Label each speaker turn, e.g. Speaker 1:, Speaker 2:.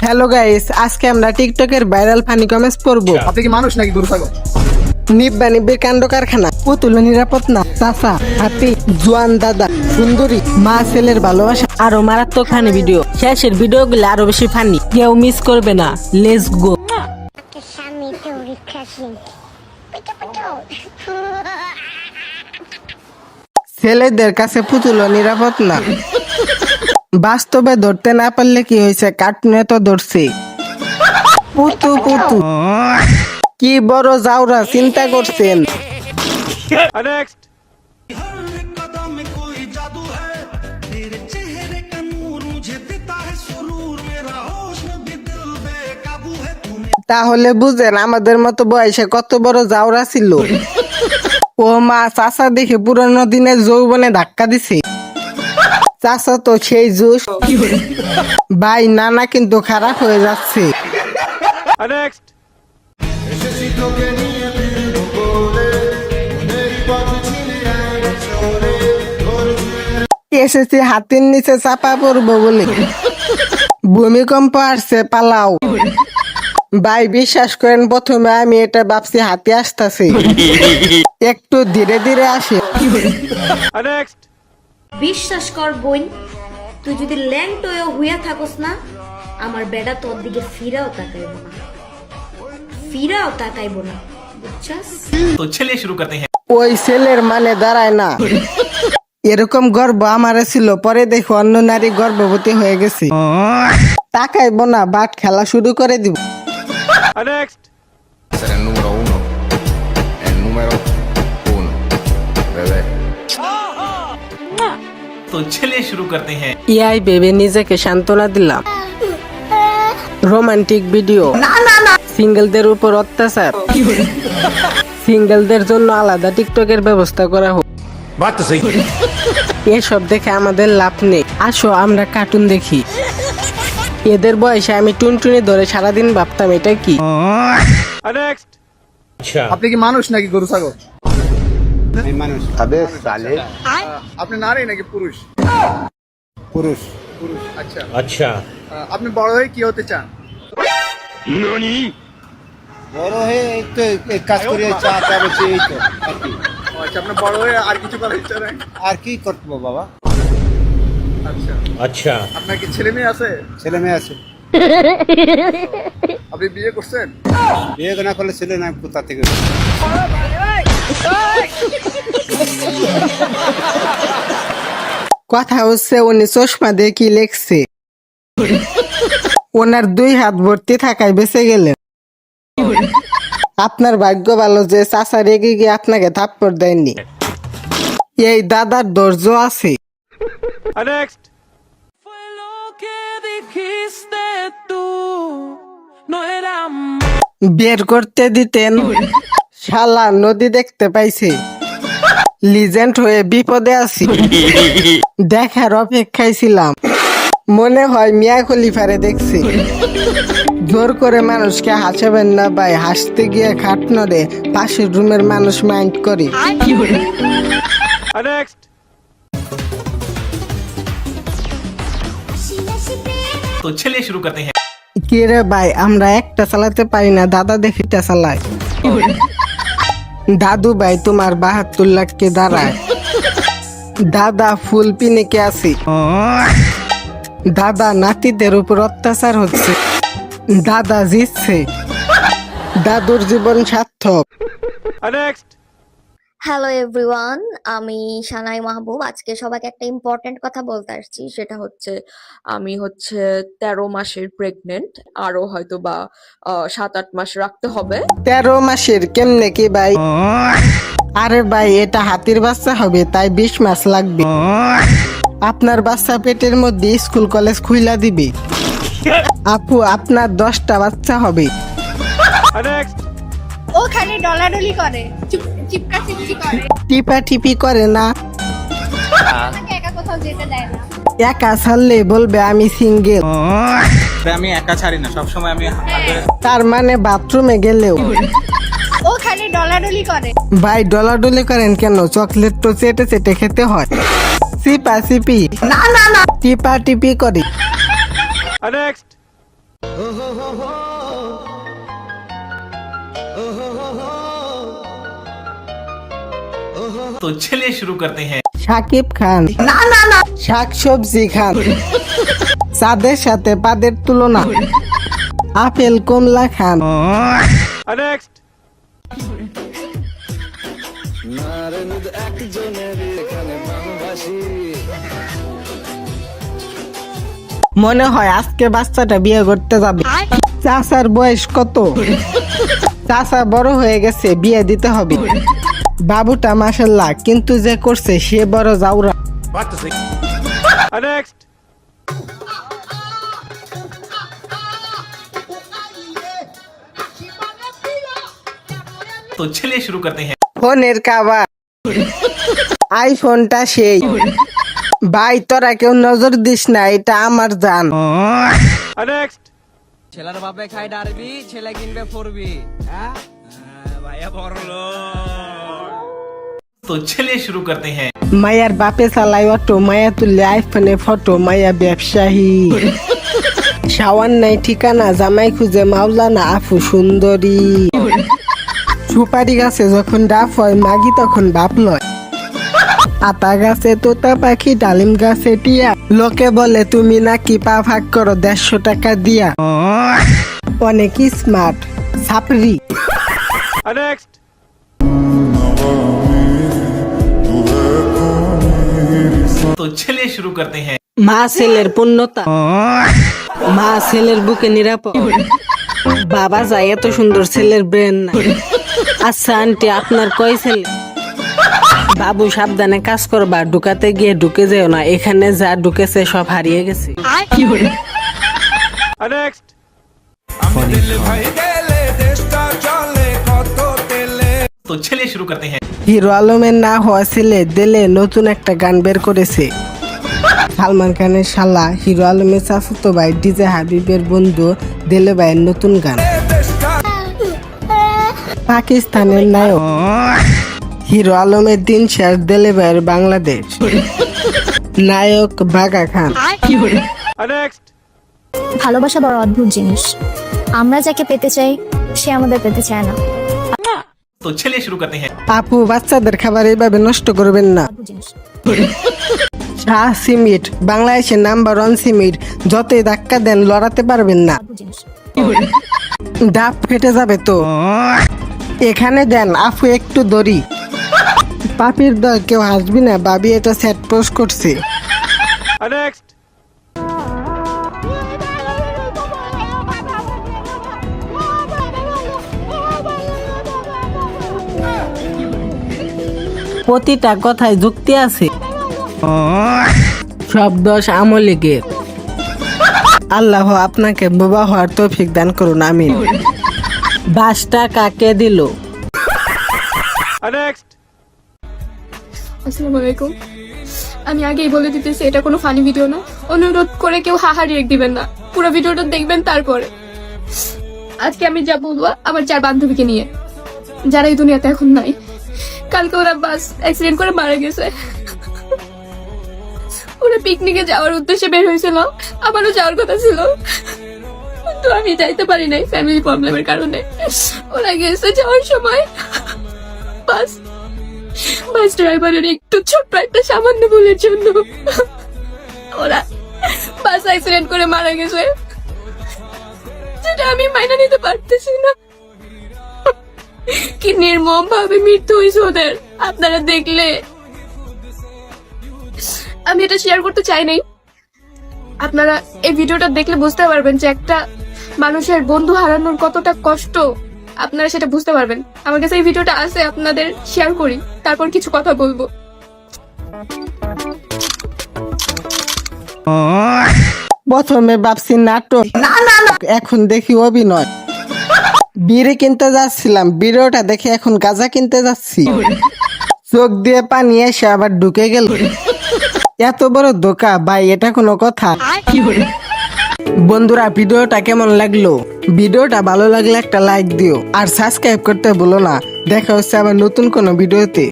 Speaker 1: Hello guys, আজকে আমরা টিকটকের ভাইরাল ফানি কমেন্টস পড়বো।
Speaker 2: আপনি কি মানুষ নাকি গরু ছাগল?
Speaker 1: নিব্বা নিব্বির কাণ্ড কারখানা, পুতুল নিরাপদ না, চাচা, হাতি, জোয়ান দাদা, সুন্দরী, মা ছেলের ভালোবাসা, আরো মারাত্মক ফানি ভিডিও। শেষের ভিডিওগুলো আরো বেশি ফানি, কেউ মিস করবে না। Let's go. ছেলেদের কাছে পুতুল নিরাপদ না। বাস্তবে ধরতে না পারলে কি হয়েছে, কার্টুনে তো ধরছে। পুতু পুতু কি বড় জাউরা, চিন্তা করছেন? তাহলে বুঝেন আমাদের মতো বয়সে কত বড় জাউরা ছিল। ও মা, চাচা দেখে পুরনো দিনের যৌবনে ধাক্কা দিছে। চাচা তো সেই জুস। ভাই নানা কিন্তু খারাপ হয়ে যাচ্ছে। এসেছি হাতির নিচে চাপা পড়বো বলে। ভূমিকম্প আসছে, পালাও। ভাই বিশ্বাস করেন, প্রথমে আমি এটা ভাবছি হাতি আসতেছে, একটু ধীরে ধীরে আসে।
Speaker 3: বিশ্বাস কর বোন, তুই যদি ল্যাংটো হইয়া থাকস না, আমার বেড়া তোর দিকে ফিরাও তাকাইব না, বুঝছাস?
Speaker 4: तो चलिए शुरू करते हैं।
Speaker 1: ওই ছেলের মানে দাঁড়ায় না। এরকম গর্ব আমার ছিল, পরে দেখো অন্য নারী গর্ভবতী হয়ে গেছে। তাকাইবো না, বাট খেলা শুরু করে দিব।
Speaker 5: Ser el número uno. El número uno. Bebé.
Speaker 4: तो चलिए शुरू करते हैं।
Speaker 1: ইয়াই ভেবে নিজেকে সান্ত্বনা দিলাম। রোমান্টিক ভিডিও, সিঙ্গেলদের উপর অত্যাচার, সিঙ্গেলদের জন্য আলাদা টিকটকের ব্যবস্থা করা হোক। এসব দেখে আমাদের লাভ নেই, আসো আমরা কার্টুন দেখি। এদের বয়সে আমি টুনটুনি ধরে সারাদিন ভাবতাম এটা কি।
Speaker 2: আপনি কি মানুষ নাকি গরু ছাগল?
Speaker 6: अबे साले
Speaker 2: আপনি নারী নাকি পুরুষ?
Speaker 6: पुरुष
Speaker 2: পুরুষ। আচ্ছা
Speaker 4: अच्छा
Speaker 2: আপনি বড় হয়ে কি হতে চান?
Speaker 6: বড় হয়ে এই তো এক কাজ করে চা চা বেচে এই তো আর কি।
Speaker 2: ও আচ্ছা, আপনি বড় হয়ে আর কিছু করার ইচ্ছা নাই?
Speaker 6: আর কি করবো বাবা,
Speaker 2: আচ্ছা
Speaker 4: अच्छा
Speaker 2: আপনার কি ছেলে মেয়ে আছে?
Speaker 6: ছেলে মেয়ে আছে।
Speaker 2: আপনি বিয়ে করছেন?
Speaker 6: বিয়ে না করলে ছেলে না কোথা থেকে?
Speaker 1: কথা হচ্ছে উনি চশমা দিয়ে কি লেখছে। ওনার 2 হাত ভর্তি থাকায় বেঁচে গেলেন। আপনার ভাগ্য ভালো যে চাচা রেগে গিয়ে আপনাকে থাপ্পড় দেয়নি। এই দাদার ধৈর্য আছে। বের করতে দিতেন, শালা নদী দেখতে পাইছে। লিজেন্ড হয়ে বিপদে আছি, দেখার অপেক্ষায় ছিলাম। মনে হয় মিয়া খলিফারে দেখছি। জোর করে মানুষকে হাসাবেন না ভাই, হাসতে গিয়ে খাট নড়ে, পাশের রুমের মানুষ মাইন্ড করে।
Speaker 4: तो चलिए शुरू करते हैं।
Speaker 1: কি রে ভাই, আমরা একটা চালাতে পারি না, দাদা দেখিটা চালায়। দাদু ভাই তোমার 72 লাখকে দাঁড়ায়। দাদা ফুল পিনিকে আছে। দাদা নাতিদের উপর অত্যাচার হচ্ছে। দাদা জিতছে। দাদুর জীবন সার্থক।
Speaker 3: হ্যালো এভরিওয়ান, আমি সানাই মাহবুব। আজকে সবাইকে একটা ইম্পর্টেন্ট কথা বলতে আসছি, সেটা হচ্ছে আমি 13 মাসের প্রেগনেন্ট, আরো হয়তো বা 7-8 মাস রাখতে হবে।
Speaker 1: 13 মাসের কেমনে কি ভাই? আরে ভাই, এটা হাতির বাচ্চা হবে, তাই 20 মাস লাগবে। আপনার বাচ্চা পেটের মধ্যে স্কুল কলেজ খুইলা দিবে। আপু, আপনার 10টা বাচ্চা হবে।
Speaker 7: ও খালি ডলাডলি করে, চিপকা চিপকি করে,
Speaker 1: টিপা টিপি করে না।
Speaker 7: আমাকে একা কোথাও যেতে দেয় না।
Speaker 1: একা ছাড়লে বলবে আমি সিঙ্গেল।
Speaker 8: আমি একা ছাড়ি না, সবসময় আমি
Speaker 1: তার মানে বাথরুমে গেলেও
Speaker 7: ও খালি ডলাডলি করে।
Speaker 1: ভাই ডলাডলি করেন কেন? চকলেট তো চেটে চেটে খেতে হয়। চিপা চিপি না, টিপা টিপি করে।
Speaker 4: तो चलिए शुरू करते हैं।
Speaker 1: শাকিব খান শাক সবজি খান চাঁদের সাথে পাদের তুলনা আপেল কমলা খান মনে হয় আজকে বাচ্চাটা বিয়ে করতে যাবে। চাচার বয়স কত? চাচা বড় হয়ে গেছে, বিয়ে দিতে হবে। বাবুটা মাশাল্লাহ, কিন্তু যে করছে সে বড় জাউরা।
Speaker 4: तो चलिए शुरू करते हैं।
Speaker 1: ফোনের কাবার আইফোনটা সেই। ভাই তোরা কেউ নজর দিস না, এটা আমার জান।
Speaker 8: ছেলের বাপে খাই ডারবি, ছেলে কিনবে ফোরবি। ভাইয়া বড়লো।
Speaker 4: तो चलिए शुरू करते हैं।
Speaker 1: মায়ার বাপে চালাই অটো, মায়া তুললে আইফোনে ফটো, মায়া ব্যবসায়ী। শাওয়ার নাই ঠিকানা, জামাই খুঁজে মাওলানা, আফু সুন্দরী। সুপারি গাছে যখন ডাব হয়, মাগি তখন বাপ লয়। আতা গাছে তোতা পাখি, ডালিম গাছে টিয়া। লোকে বলে তুমি নাকি পা ভাগ করো 150 টাকা দিয়া। অনেক স্মার্ট ছাপরি।
Speaker 4: तो चलिए शुरू करते हैं।
Speaker 1: মা ছেলের পূর্ণতা, মা ছেলের বুকে নিরাপদ। বাবা যায় এত সুন্দর ছেলের ব্রেন না। আচ্ছা আন্টি, আপনার কয় ছেলে? বাবু সাবধানে কাজ করবা, ঢুকাতে গিয়ে ঢুকে যেও না, এখানে যা ঢুকেছে সব হারিয়ে গেছে।
Speaker 4: तो चलिए शुरू करते हैं।
Speaker 1: হিরো আলমের না হওয়া ছেলে দিলে নতুন একটা গান বের করেছে। সালমান খানের শালা হিরো আলমের চাচাতো ভাই ডিজে হাবিবের বন্ধু দিলে ভাইয়ের নতুন গান। পাকিস্তানের নায়ক হিরো আলমের দিন শেষ, দিলে ভাইয়ের বাংলাদেশ নায়ক বাঘা খান।
Speaker 9: ভালোবাসা বড় অদ্ভুত জিনিস। আমরা যাকে পেতে চাই সে আমাদের পেতে চায় না।
Speaker 4: तो चलिए शुरू करते हैं।
Speaker 1: আপু বাচ্চাদের খাবার এইভাবে নষ্ট করবেন না।
Speaker 9: অদ্ভুত জিনিস।
Speaker 1: শাহ সিমিট বাংলাদেশের নাম্বার 1 সিমিট, যতই ধাক্কা দেন লড়াতে পারবেন না,
Speaker 9: অদ্ভুত জিনিস।
Speaker 1: ডাব ফেটে যাবে তো। এখানে দেন আপু একটু দড়ি। পাপির দল কেউ হাসবি না, বাবি এটা সেট পোস্ট করছে। প্রতিটা কথায় যুক্তি আছে, সব দোষ আমলিগের। আল্লাহ আপনাকে বোবা হওয়ার তৌফিক দান করুন, আমিন। বাসটা কাকে দিল?
Speaker 7: আসসালামু আলাইকুম। আমি আগেই বলে দিতেছি এটা কোনো ফানি ভিডিও না। অনুরোধ করে কেউ হাহা রিয়েক্ট দিবেন না, পুরো ভিডিওটা দেখবেন তারপরে। আজকে আমি যা বলবো আমার 4 বান্ধবীকে নিয়ে, যারা এই দুনিয়াতে এখন নাই। কালকে ওরা বাস অ্যাক্সিডেন্ট করে মারা গেছে। ওরা পিকনিকে যাওয়ার উদ্দেশ্যে বের হয়েছিল, আমারও যাওয়ার কথা ছিল, তো আমি যাইতে পারি নাই ফ্যামিলি প্রবলেমের কারণে। ওরা গেছে যাওয়ার সময় বাস ড্রাইভারের একটু ছোট্ট একটা সামান্য ভুলের জন্য ওরা বাস অ্যাক্সিডেন্ট করে মারা গেছে, যেটা আমি মাইনা নিতে পারতেছি না। কি নির্মম ভাবে মৃত্যু হয়েছে ওদের, আপনারা দেখলে। আমি এটা শেয়ার করতে চাই নাই। আপনারা এই ভিডিওটা দেখলে বুঝতে পারবেন যে একটা মানুষের বন্ধু হারানোর কতটা কষ্ট, আপনারা সেটা বুঝতে পারবেন। আমার কাছে এই ভিডিওটা আছে, আপনাদের শেয়ার করি, তারপর কিছু কথা বলবো।
Speaker 1: প্রথমে ভাবছি নাটক, এখন দেখি অভিনয়। বিড়ি কিনতে যাচ্ছিলাম, বিড়িটা দেখে এখন গাঁজা কিনতে যাচ্ছি। চোখ দিয়ে পানি এসে আবার ঢুকে গেল। এত বড় ধোকা ভাই, এটা কোনো কথা? বন্ধুরা ভিডিওটা কেমন লাগলো? ভিডিওটা ভালো লাগলে একটা লাইক দিও, আর সাবস্ক্রাইব করতে ভুলো না। দেখা হচ্ছে আবার নতুন কোনো ভিডিওতে।